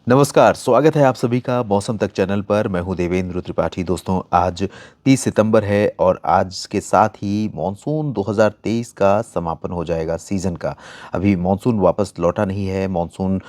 नमस्कार, स्वागत है आप सभी का मौसम तक चैनल पर। मैं हूं देवेंद्र त्रिपाठी। दोस्तों, आज 30 सितंबर है और आज के साथ ही मॉनसून 2023 का समापन हो जाएगा सीज़न का। अभी मॉनसून वापस लौटा नहीं है। मॉनसून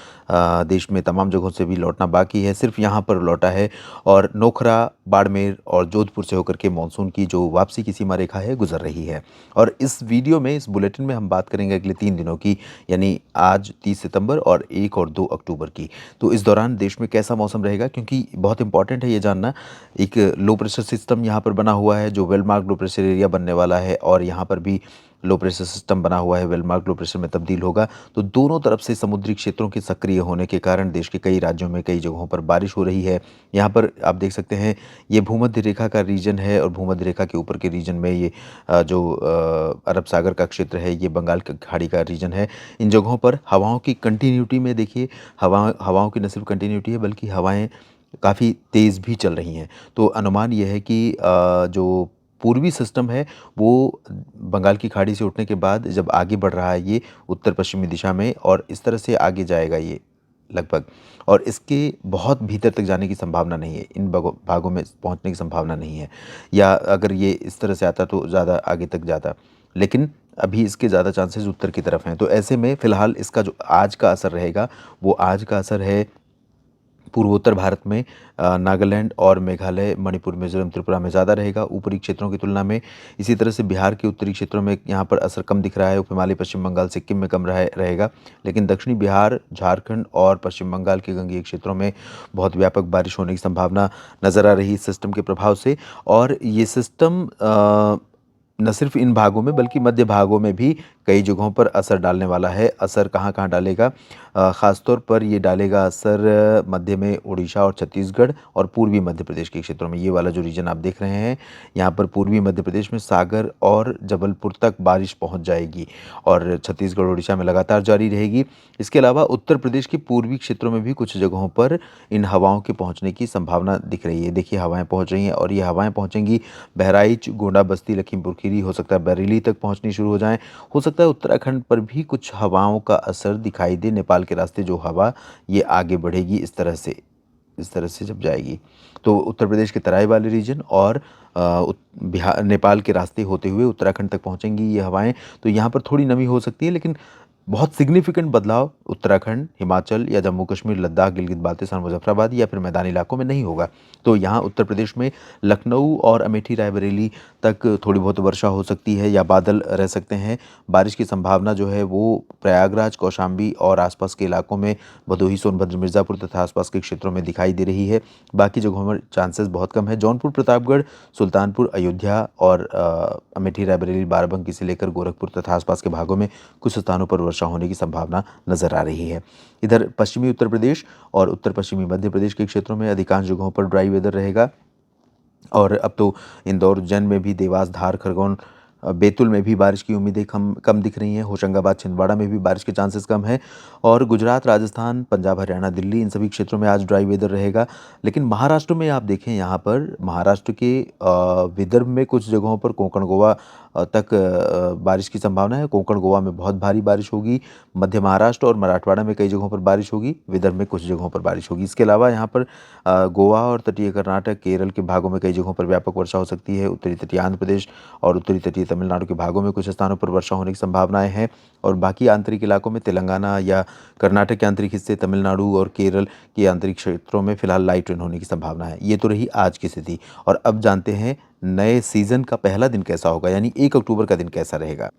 देश में तमाम जगहों से भी लौटना बाकी है, सिर्फ यहाँ पर लौटा है और नोखरा, बाड़मेर और जोधपुर से होकर के मॉनसून की जो वापसी की सीमा रेखा है गुजर रही है। और इस वीडियो में, इस बुलेटिन में हम बात करेंगे अगले 3 दिनों की, यानी आज 30 सितंबर और 1 और 2 अक्टूबर की। तो इस दौरान देश में कैसा मौसम रहेगा, क्योंकि बहुत इंपॉर्टेंट है ये जानना। एक लो प्रेशर सिस्टम यहाँ पर बना हुआ है जो well mark low pressure area बनने वाला है, और यहाँ पर भी लो प्रेशर सिस्टम बना हुआ है, वेल मार्क लो प्रेशर में तब्दील होगा। तो दोनों तरफ से समुद्री क्षेत्रों के सक्रिय होने के कारण देश के कई राज्यों में कई जगहों पर बारिश हो रही है। यहाँ पर आप देख सकते हैं, ये भूमध्य रेखा का रीजन है और भूमध्य रेखा के ऊपर के रीजन में ये अरब सागर का क्षेत्र है, ये बंगाल की खाड़ी का रीजन है। इन जगहों पर हवाओं की कंटिन्यूटी में देखिए, हवाओं की न सिर्फ कंटिन्यूटी है बल्कि हवाएं काफ़ी तेज़ भी चल रही हैं। तो अनुमान यह है कि जो पूर्वी सिस्टम है वो बंगाल की खाड़ी से उठने के बाद जब आगे बढ़ रहा है ये उत्तर पश्चिमी दिशा में, और इस तरह से आगे जाएगा ये लगभग, और इसके बहुत भीतर तक जाने की संभावना नहीं है, इन भागों में पहुंचने की संभावना नहीं है। या अगर ये इस तरह से आता तो ज़्यादा आगे तक जाता, लेकिन अभी इसके ज़्यादा चांसेस उत्तर की तरफ हैं। तो ऐसे में फ़िलहाल इसका जो आज का असर रहेगा, वो आज का असर है पूर्वोत्तर भारत में, नागालैंड और मेघालय, मणिपुर, मिज़ोरम, त्रिपुरा में ज़्यादा रहेगा ऊपरी क्षेत्रों की तुलना में। इसी तरह से बिहार के उत्तरी क्षेत्रों में यहाँ पर असर कम दिख रहा है। उप हिमालय, पश्चिम बंगाल, सिक्किम में कम रहेगा, लेकिन दक्षिणी बिहार, झारखंड और पश्चिम बंगाल के गंगेय क्षेत्रों में बहुत व्यापक बारिश होने की संभावना नज़र आ रही है इस सिस्टम के प्रभाव से। और ये सिस्टम न सिर्फ इन भागों में बल्कि मध्य भागों में भी कई जगहों पर असर डालने वाला है। असर कहाँ कहाँ डालेगा? ख़ासतौर पर ये डालेगा असर मध्य में उड़ीसा और छत्तीसगढ़ और पूर्वी मध्य प्रदेश के क्षेत्रों में। ये वाला जो रीजन आप देख रहे हैं, यहाँ पर पूर्वी मध्य प्रदेश में सागर और जबलपुर तक बारिश पहुँच जाएगी और छत्तीसगढ़ उड़ीसा में लगातार जारी रहेगी। इसके अलावा उत्तर प्रदेश के पूर्वी क्षेत्रों में भी कुछ जगहों पर इन हवाओं के पहुँचने की संभावना दिख रही है। देखिए, हवाएँ पहुँच रही हैं और ये हवाएँ पहुँचेंगी बहराइच, गोंडा, बस्ती, लखीमपुर खीरी, हो सकता है बरेली तक पहुँचनी शुरू हो जाएँ। हो सकता है उत्तराखंड पर भी कुछ हवाओं का असर दिखाई दे। नेपाल के रास्ते जो हवा ये आगे बढ़ेगी इस तरह से जब जाएगी तो उत्तर प्रदेश के तराई वाले रीजन और बिहार, नेपाल के रास्ते होते हुए उत्तराखंड तक पहुंचेंगी ये हवाएं। तो यहाँ पर थोड़ी नमी हो सकती है, लेकिन बहुत सिग्निफिकेंट बदलाव उत्तराखंड, हिमाचल या जम्मू कश्मीर, लद्दाख, गिलगित बाल्टिस्तान, मुजफ्फराबाद या फिर मैदानी इलाकों में नहीं होगा। तो यहाँ उत्तर प्रदेश में लखनऊ और अमेठी, रायबरेली तक थोड़ी बहुत वर्षा हो सकती है या बादल रह सकते हैं। बारिश की संभावना जो है वो प्रयागराज, कौशाम्बी और आसपास के इलाकों में, भदोही, सोनभद्र, मिर्ज़ापुर तथा आसपास के क्षेत्रों में दिखाई दे रही है। बाकी जगहों में चांसेस बहुत कम है। जौनपुर, प्रतापगढ़, सुल्तानपुर, अयोध्या और अमेठी, रायबरेली, बाराबंकी से लेकर गोरखपुर तथा आसपास के भागों में कुछ स्थानों पर वर्षा होने की संभावना नजर आ रही है। इधर पश्चिमी उत्तर प्रदेश और उत्तर पश्चिमी मध्य प्रदेश के क्षेत्रों में अधिकांश जगहों पर ड्राई वेदर रहेगा। और अब तो इंदौर, उज्जैन में भी, देवास, धार, खरगोन, बैतूल में भी बारिश की उम्मीदें कम कम दिख रही हैं। होशंगाबाद, छिंदवाड़ा में भी बारिश के चांसेस कम हैं। और गुजरात, राजस्थान, पंजाब, हरियाणा, दिल्ली, इन सभी क्षेत्रों में आज ड्राई वेदर रहेगा। लेकिन महाराष्ट्र में आप देखें, यहाँ पर महाराष्ट्र के विदर्भ में कुछ जगहों पर, कोंकण, गोवा तक बारिश की संभावना है। कोंकण, गोवा में बहुत भारी बारिश होगी। मध्य महाराष्ट्र और मराठवाड़ा में कई जगहों पर बारिश होगी। विदर्भ में कुछ जगहों पर बारिश होगी। इसके अलावा यहाँ पर गोवा और तटीय कर्नाटक, केरल के भागों में कई जगहों पर व्यापक वर्षा हो सकती है। उत्तरी तटीय आंध्र प्रदेश और उत्तरी तटीय तमिलनाडु के भागों में कुछ स्थानों पर वर्षा होने की संभावनाएं हैं। और बाकी आंतरिक इलाकों में, तेलंगाना या कर्नाटक के आंतरिक हिस्से, तमिलनाडु और केरल के आंतरिक क्षेत्रों में फिलहाल लाइट रेन होने की संभावना है। ये तो रही आज की स्थिति। और अब जानते हैं नए सीजन का पहला दिन कैसा होगा, यानी 1 अक्टूबर का दिन कैसा रहेगा।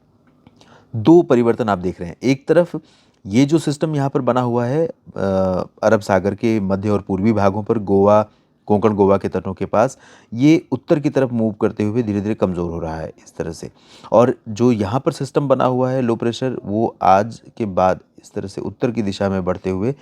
दो परिवर्तन आप देख रहे हैं। एक तरफ ये जो सिस्टम यहाँ पर बना हुआ है अरब सागर के मध्य और पूर्वी भागों पर, गोवा, कोंकण गोवा के तटों के पास, ये उत्तर की तरफ मूव करते हुए धीरे धीरे कमज़ोर हो रहा है इस तरह से। और जो यहाँ पर सिस्टम बना हुआ है लो प्रेशर, वो आज के बाद इस तरह से उत्तर की दिशा में बढ़ते हुए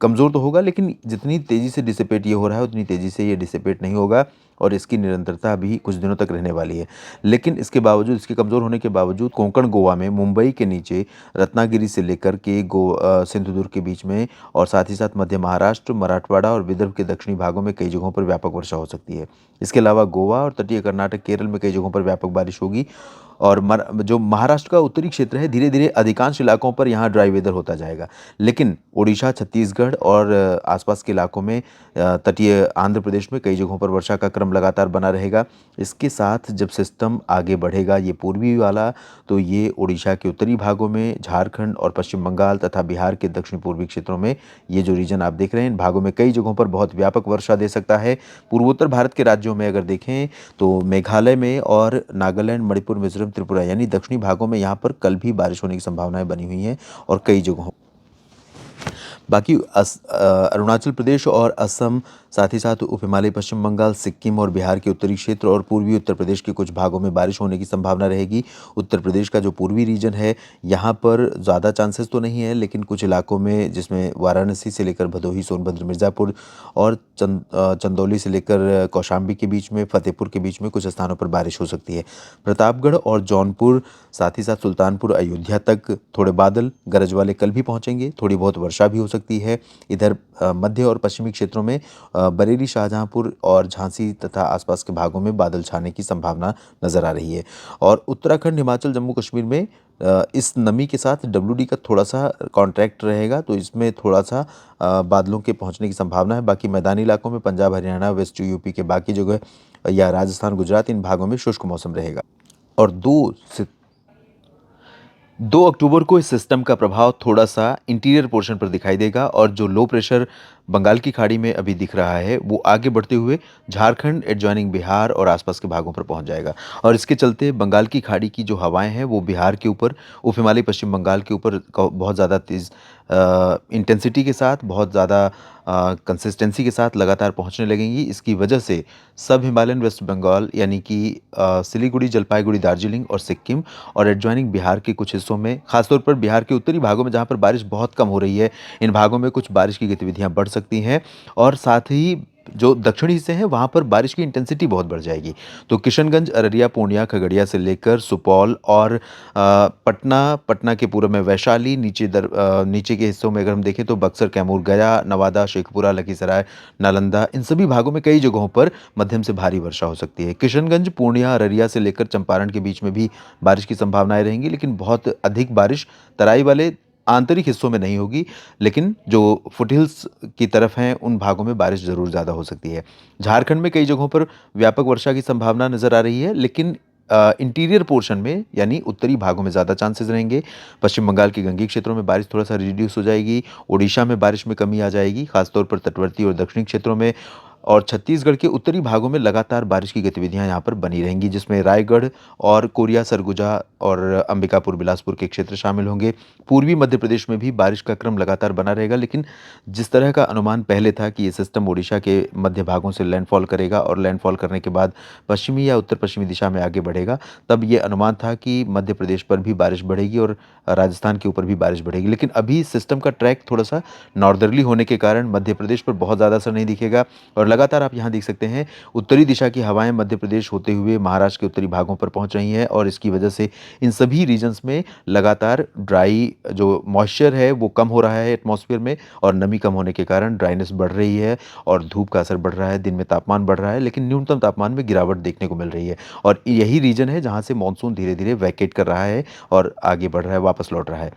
कमज़ोर तो होगा, लेकिन जितनी तेज़ी से डिसिपेट ये हो रहा है उतनी तेज़ी से ये डिसिपेट नहीं होगा और इसकी निरंतरता अभी कुछ दिनों तक रहने वाली है। लेकिन इसके बावजूद, इसके कमज़ोर होने के बावजूद, कोंकण गोवा में, मुंबई के नीचे, रत्नागिरी से लेकर के सिंधुदुर्ग के बीच में और साथ ही साथ मध्य महाराष्ट्र, मराठवाड़ा और विदर्भ के दक्षिणी भागों में कई जगहों पर व्यापक वर्षा हो सकती है। इसके अलावा गोवा और तटीय कर्नाटक, केरल में कई जगहों पर व्यापक बारिश होगी। और जो महाराष्ट्र का उत्तरी क्षेत्र है, धीरे-धीरे अधिकांश इलाकों पर यहाँ ड्राई वेदर होता जाएगा। लेकिन ओडिशा, छत्तीसगढ़ और आसपास के इलाकों में तटीय आंध्र प्रदेश में कई जगहों पर वर्षा का क्रम लगातार बना रहेगा। इसके साथ जब सिस्टम आगे बढ़ेगा ये पूर्वी वाला, तो ये ओडिशा के उत्तरी भागों में, झारखंड और पश्चिम बंगाल तथा बिहार के दक्षिण पूर्वी क्षेत्रों में, ये जो रीजन आप देख रहे हैं, इन भागों में कई जगहों पर बहुत व्यापक वर्षा दे सकता है। पूर्वोत्तर भारत के राज्यों में अगर देखें तो मेघालय में और नागालैंड, मणिपुर, मिजोरम, त्रिपुरा यानी दक्षिणी भागों में यहाँ पर कल भी बारिश होने की संभावनाएं बनी हुई हैं और कई जगहों। बाकी अरुणाचल प्रदेश और असम, साथ ही साथ उप हिमालय पश्चिम बंगाल, सिक्किम और बिहार के उत्तरी क्षेत्र और पूर्वी उत्तर प्रदेश के कुछ भागों में बारिश होने की संभावना रहेगी। उत्तर प्रदेश का जो पूर्वी रीजन है यहाँ पर ज़्यादा चांसेस तो नहीं है, लेकिन कुछ इलाकों में जिसमें वाराणसी से लेकर भदोही, सोनभद्र, मिर्ज़ापुर और चंदौली से लेकर कौशाम्बी के बीच में, फतेहपुर के बीच में कुछ स्थानों पर बारिश हो सकती है। प्रतापगढ़ और जौनपुर, साथ ही साथ सुल्तानपुर, अयोध्या तक थोड़े बादल गरज वाले कल भी पहुँचेंगे। थोड़ी बहुत वर्षा भी हो सकती है। इधर मध्य और पश्चिमी क्षेत्रों में बरेली, शाहजहांपुर और झांसी तथा आसपास के भागों में बादल छाने की संभावना नजर आ रही है। और उत्तराखंड, हिमाचल, जम्मू कश्मीर में इस नमी के साथ डब्ल्यूडी का थोड़ा सा कॉन्ट्रैक्ट रहेगा, तो इसमें थोड़ा सा बादलों के पहुंचने की संभावना है। बाकी मैदानी इलाकों में पंजाब, हरियाणा, वेस्ट यूपी के बाकी जगह या राजस्थान, गुजरात, इन भागों में शुष्क मौसम रहेगा। और 2 अक्टूबर को इस सिस्टम का प्रभाव थोड़ा-सा इंटीरियर पोर्शन पर दिखाई देगा और जो लो प्रेशर बंगाल की खाड़ी में अभी दिख रहा है, वो आगे बढ़ते हुए झारखंड, एडजॉइनिंग बिहार और आसपास के भागों पर पहुंच जाएगा। और इसके चलते बंगाल की खाड़ी की जो हवाएं हैं, वो बिहार के ऊपर, उप हिमालय पश्चिम बंगाल के ऊपर बहुत ज़्यादा तेज़ इंटेंसिटी के साथ, बहुत ज़्यादा कंसिस्टेंसी के साथ लगातार पहुंचने लगेंगी। इसकी वजह से सब हिमालयन वेस्ट बंगाल यानी कि सिलीगुड़ी, जलपाईगुड़ी, दार्जिलिंग और सिक्किम और एडजॉइनिंग बिहार के कुछ हिस्सों में, खासतौर पर बिहार के उत्तरी भागों में जहां पर बारिश बहुत कम हो रही है, इन भागों में कुछ बारिश की गतिविधियां बढ़ सकती हैं। और साथ ही जो दक्षिणी हिस्से हैं वहां पर बारिश की इंटेंसिटी बहुत बढ़ जाएगी। तो किशनगंज, अररिया, पूर्णिया, खगड़िया से लेकर सुपौल और पटना के पूर्व में वैशाली, नीचे के हिस्सों में अगर हम देखें तो बक्सर, कैमूर, गया, नवादा, शेखपुरा, लखीसराय, नालंदा, इन सभी भागों में कई जगहों पर मध्यम से भारी वर्षा हो सकती है। किशनगंज, पूर्णिया, अररिया से लेकर चंपारण के बीच में भी बारिश की संभावनाएं रहेंगी, लेकिन बहुत अधिक बारिश तराई वाले आंतरिक हिस्सों में नहीं होगी, लेकिन जो फुटहिल्स की तरफ हैं उन भागों में बारिश ज़रूर ज़्यादा हो सकती है। झारखंड में कई जगहों पर व्यापक वर्षा की संभावना नज़र आ रही है, लेकिन इंटीरियर पोर्शन में यानी उत्तरी भागों में ज़्यादा चांसेस रहेंगे। पश्चिम बंगाल के गंगे क्षेत्रों में बारिश थोड़ा सा रिड्यूस हो जाएगी। ओडिशा में बारिश में कमी आ जाएगी, खासतौर पर तटवर्ती और दक्षिणी क्षेत्रों में। और छत्तीसगढ़ के उत्तरी भागों में लगातार बारिश की गतिविधियां यहाँ पर बनी रहेंगी, जिसमें रायगढ़ और कोरिया, सरगुजा और अंबिकापुर, बिलासपुर के क्षेत्र शामिल होंगे। पूर्वी मध्य प्रदेश में भी बारिश का क्रम लगातार बना रहेगा, लेकिन जिस तरह का अनुमान पहले था कि ये सिस्टम ओडिशा के मध्य भागों से लैंडफॉल करेगा और लैंडफॉल करने के बाद पश्चिमी या उत्तर पश्चिमी दिशा में आगे बढ़ेगा, तब ये अनुमान था कि मध्य प्रदेश पर भी बारिश बढ़ेगी और राजस्थान के ऊपर भी बारिश बढ़ेगी। लेकिन अभी सिस्टम का ट्रैक थोड़ा सा नॉर्दर्ली होने के कारण मध्य प्रदेश पर बहुत ज़्यादा असर नहीं दिखेगा। और लगातार आप यहाँ देख सकते हैं उत्तरी दिशा की हवाएं मध्य प्रदेश होते हुए महाराष्ट्र के उत्तरी भागों पर पहुंच रही हैं, और इसकी वजह से इन सभी रीजन्स में लगातार ड्राई जो मॉइस्चर है वो कम हो रहा है एटमॉस्फेयर में, और नमी कम होने के कारण ड्राइनेस बढ़ रही है और धूप का असर बढ़ रहा है। दिन में तापमान बढ़ रहा है, लेकिन न्यूनतम तापमान में गिरावट देखने को मिल रही है। और यही रीजन है जहाँ से मानसून धीरे धीरे वैकेट कर रहा है और आगे बढ़ रहा है, वापस लौट रहा है।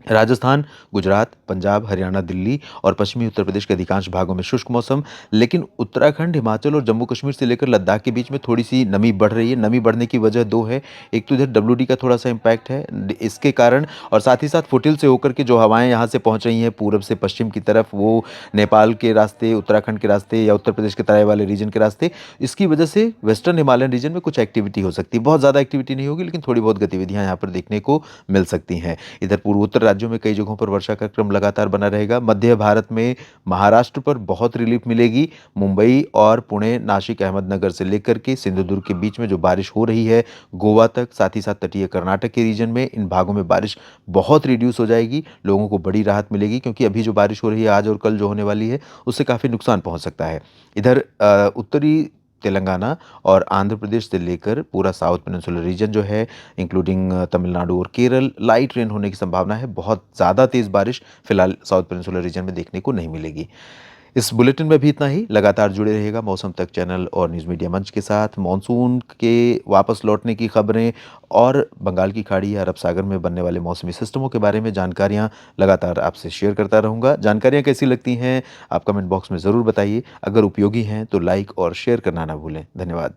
राजस्थान, गुजरात, पंजाब, हरियाणा, दिल्ली और पश्चिमी उत्तर प्रदेश के अधिकांश भागों में शुष्क मौसम, लेकिन उत्तराखंड, हिमाचल और जम्मू कश्मीर से लेकर लद्दाख के बीच में थोड़ी सी नमी बढ़ रही है। नमी बढ़ने की वजह दो है, एक तो इधर डब्ल्यूडी का थोड़ा सा इम्पैक्ट है इसके कारण, और साथ ही साथ फुटिल से होकर के जो हवाएं यहाँ से पहुँच रही हैं पूरब से पश्चिम की तरफ, वो नेपाल के रास्ते, उत्तराखंड के रास्ते या उत्तर प्रदेश के तराई वाले रीजन के रास्ते, इसकी वजह से वेस्टर्न हिमालयन रीजन में कुछ एक्टिविटी हो सकती है। बहुत ज़्यादा एक्टिविटी नहीं होगी, लेकिन थोड़ी बहुत गतिविधियाँ यहाँ पर देखने को मिल सकती हैं। इधर पूर्वोत्तर राज्यों में कई जगहों पर वर्षा का क्रम लगातार बना रहेगा। मध्य भारत में महाराष्ट्र पर बहुत रिलीफ मिलेगी। मुंबई और पुणे, नासिक, अहमदनगर से लेकर के सिंधुदुर्ग के बीच में जो बारिश हो रही है, गोवा तक, साथ ही साथ तटीय कर्नाटक के रीजन में, इन भागों में बारिश बहुत रिड्यूस हो जाएगी। लोगों को बड़ी राहत मिलेगी, क्योंकि अभी जो बारिश हो रही है आज और कल जो होने वाली है, उससे काफ़ी नुकसान पहुंच सकता है। इधर उत्तरी तेलंगाना और आंध्र प्रदेश से लेकर पूरा साउथ पेनिनसुलर रीजन जो है, इंक्लूडिंग तमिलनाडु और केरल, लाइट रेन होने की संभावना है। बहुत ज़्यादा तेज़ बारिश फिलहाल साउथ पेनिनसुलर रीजन में देखने को नहीं मिलेगी। इस बुलेटिन में भी इतना ही। लगातार जुड़े रहिएगा मौसम तक चैनल और न्यूज़ मीडिया मंच के साथ। मॉनसून के वापस लौटने की खबरें और बंगाल की खाड़ी या अरब सागर में बनने वाले मौसमी सिस्टमों के बारे में जानकारियाँ लगातार आपसे शेयर करता रहूँगा। जानकारियाँ कैसी लगती हैं, आप कमेंट बॉक्स में ज़रूर बताइए। अगर उपयोगी हैं तो लाइक और शेयर करना ना भूलें। धन्यवाद।